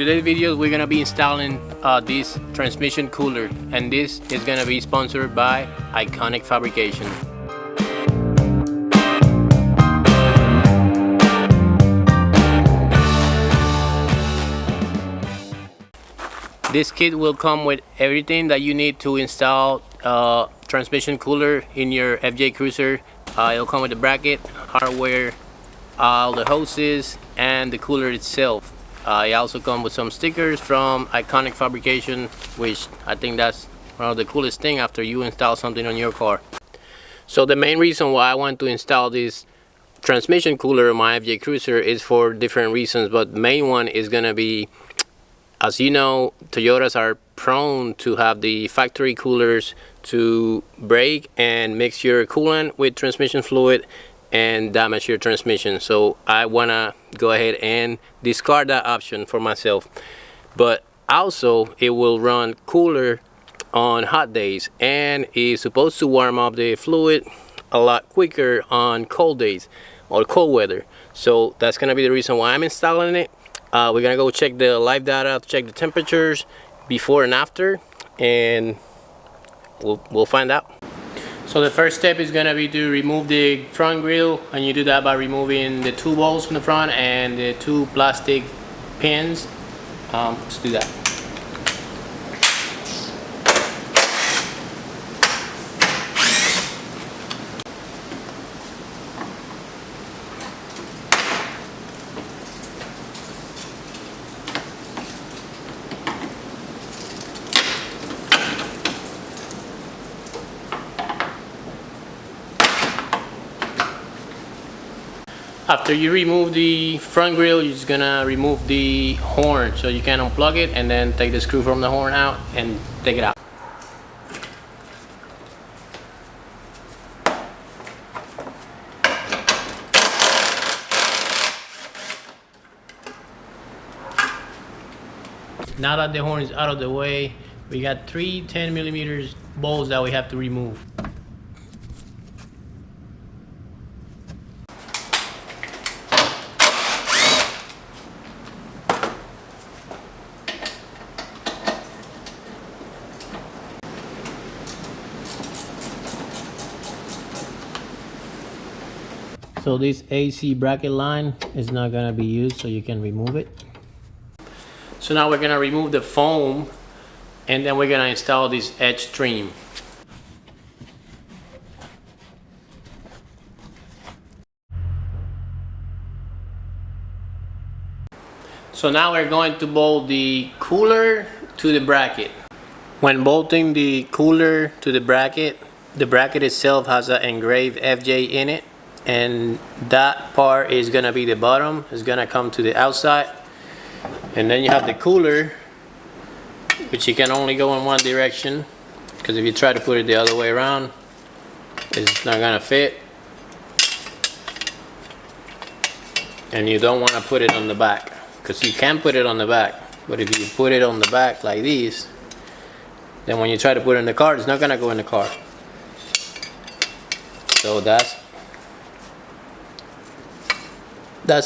today's video we're gonna be installing this transmission cooler, and this is gonna be sponsored by Iconic Fabrication. This kit will come with everything that you need to install transmission cooler in your FJ Cruiser. It'll come with the bracket, hardware, all the hoses, and the cooler itself. It also comes with some stickers from Iconic Fabrication, which I think that's one of the coolest thing after you install something on your car. So the main reason why I want to install this transmission cooler on my FJ Cruiser is for different reasons, but the main one is gonna be, as you know, Toyotas are prone to have the factory coolers to break and mix your coolant with transmission fluid and damage your transmission. So I want to go ahead and discard that option for myself. But also it will run cooler on hot days and is supposed to warm up the fluid a lot quicker on cold days or cold weather. So that's going to be the reason why I'm installing it. We're gonna go check the live data, check the temperatures before and after, and we'll find out. So the first step is gonna be to remove the front grille, and you do that by removing the two bolts from the front and the two plastic pins. Let's do that. After you remove the front grille, you're just gonna remove the horn, so you can unplug it and then take the screw from the horn out and take it out. Now that the horn is out of the way, we got three 10mm bolts that we have to remove. So this AC bracket line is not gonna be used, so you can remove it. So now we're gonna remove the foam, and then we're gonna install this edge trim. So now we're going to bolt the cooler to the bracket. When bolting the cooler to the bracket itself has an engraved FJ in it, and that part is gonna be the bottom. It's gonna come to the outside, and then you have the cooler, which you can only go in one direction, because if you try to put it the other way around, it's not gonna fit, and you don't want to put it on the back, because you can put it on the back, but if you put it on the back like this, then when you try to put it in the car, it's not gonna go in the car. So that's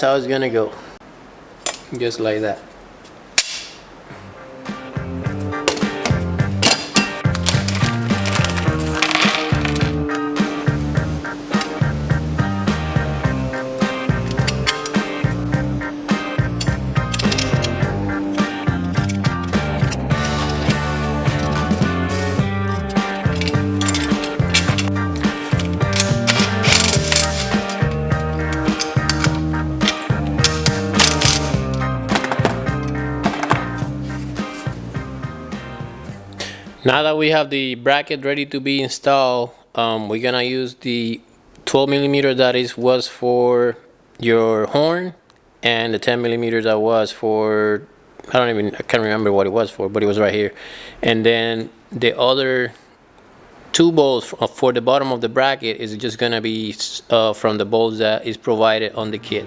how it's gonna go, just like that. Now that we have the bracket ready to be installed, we're gonna use the 12mm that was for your horn, and the 10mm that was for, I can't remember what it was for, but it was right here. And then the other two bolts for the bottom of the bracket is just gonna be from the bolts that is provided on the kit.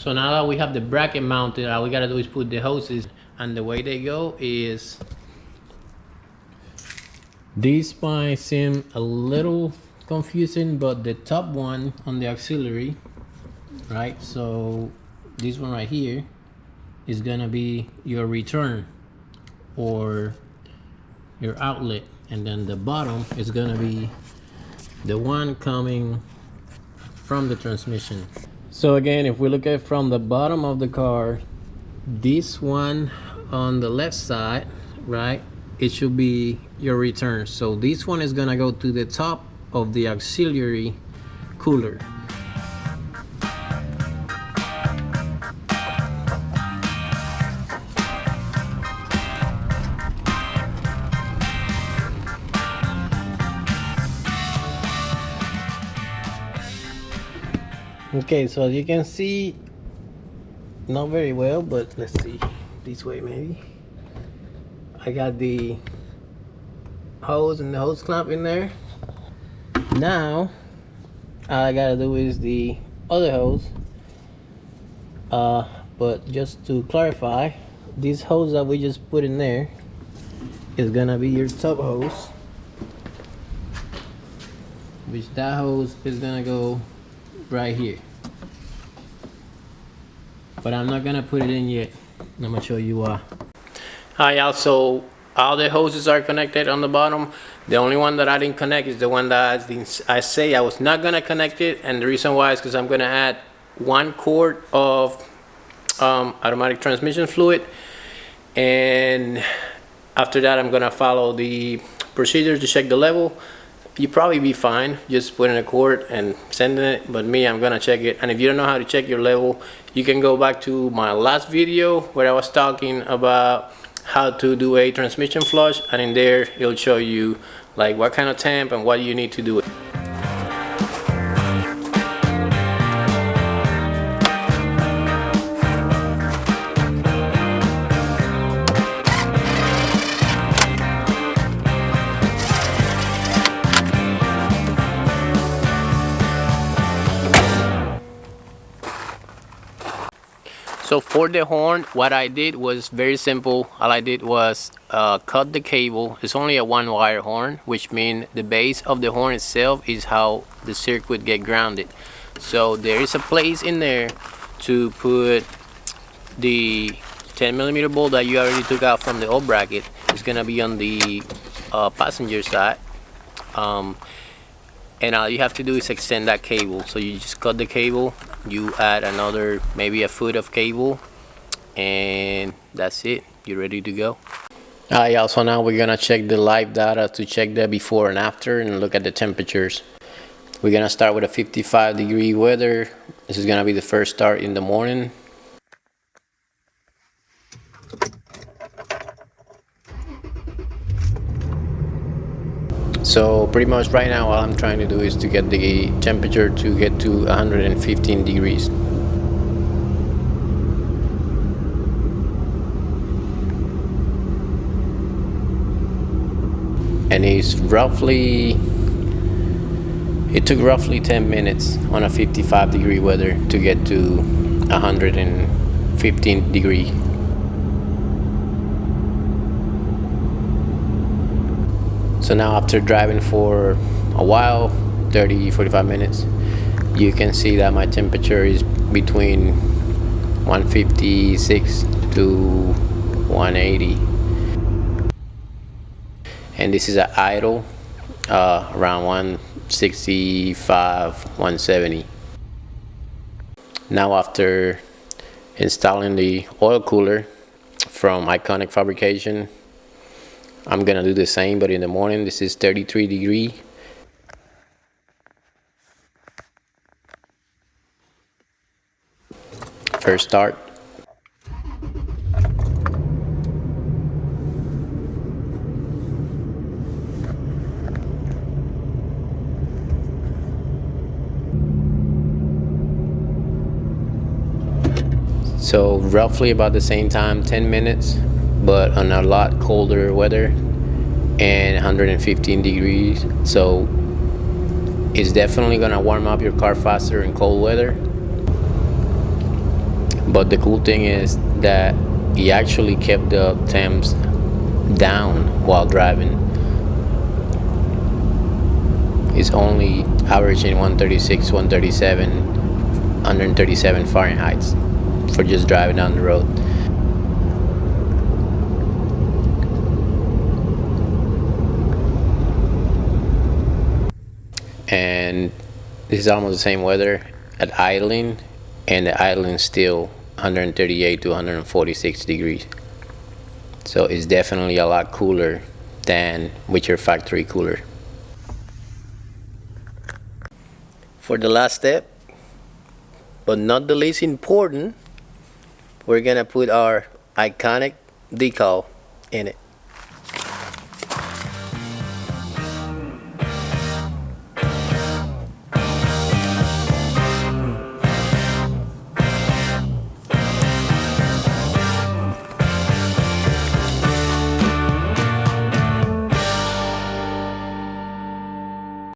So now that we have the bracket mounted, all we gotta do is put the hoses, and the way they go is, these might seem a little confusing, but the top one on the auxiliary, right? So this one right here is gonna be your return or your outlet, and then the bottom is gonna be the one coming from the transmission. So again, if we look at from the bottom of the car, this one on the left side, right, it should be your return. So this one is gonna go to the top of the auxiliary cooler. Okay, so as you can see, not very well, but let's see, this way maybe. I got the hose and the hose clamp in there. Now all I gotta do is the other hose, but just to clarify, this hose that we just put in there is gonna be your top hose, which that hose is gonna go right here, but I'm not gonna put it in yet. I'm gonna show you why. Alright, y'all, so all the hoses are connected on the bottom. The only one that I didn't connect is the one that I say I was not gonna connect it, and the reason why is because I'm gonna add 1 quart of automatic transmission fluid, and after that I'm gonna follow the procedures to check the level. You probably be fine just putting a quart and sending it, but me, I'm gonna check it. And if you don't know how to check your level, you can go back to my last video where I was talking about how to do a transmission flush, and in there it'll show you like what kind of temp and what you need to do it. So for the horn, what I did was very simple. All I did was cut the cable. It's only a 1-wire horn, which means the base of the horn itself is how the circuit get grounded. So there is a place in there to put the 10mm bolt that you already took out from the old bracket. It's gonna be on the passenger side. And all you have to do is extend that cable. So you just cut the cable, you add another maybe a foot of cable, and that's it. You're ready to go. Alright, y'all, so now we're gonna check the live data to check the before and after and look at the temperatures. We're gonna start with a 55-degree weather. This is gonna be the first start in the morning. So pretty much right now all I'm trying to do is to get the temperature to get to 115 degrees. And it took roughly 10 minutes on a 55-degree weather to get to 115 degrees. So now after driving for a while, 30-45 minutes, you can see that my temperature is between 156 to 180. And this is at idle, around 165, 170. Now after installing the oil cooler from Iconic Fabrication, I'm gonna do the same, but in the morning. This is 33 degrees. First start. So roughly about the same time, 10 minutes, but on a lot colder weather and 115 degrees. So it's definitely gonna warm up your car faster in cold weather. But the cool thing is that he actually kept the temps down while driving. It's only averaging 136, 137, 137 Fahrenheit for just driving down the road. And this is almost the same weather at idling, and the idling is still 138 to 146 degrees. So it's definitely a lot cooler than with your factory cooler. For the last step, but not the least important, we're gonna put our iconic decal in it.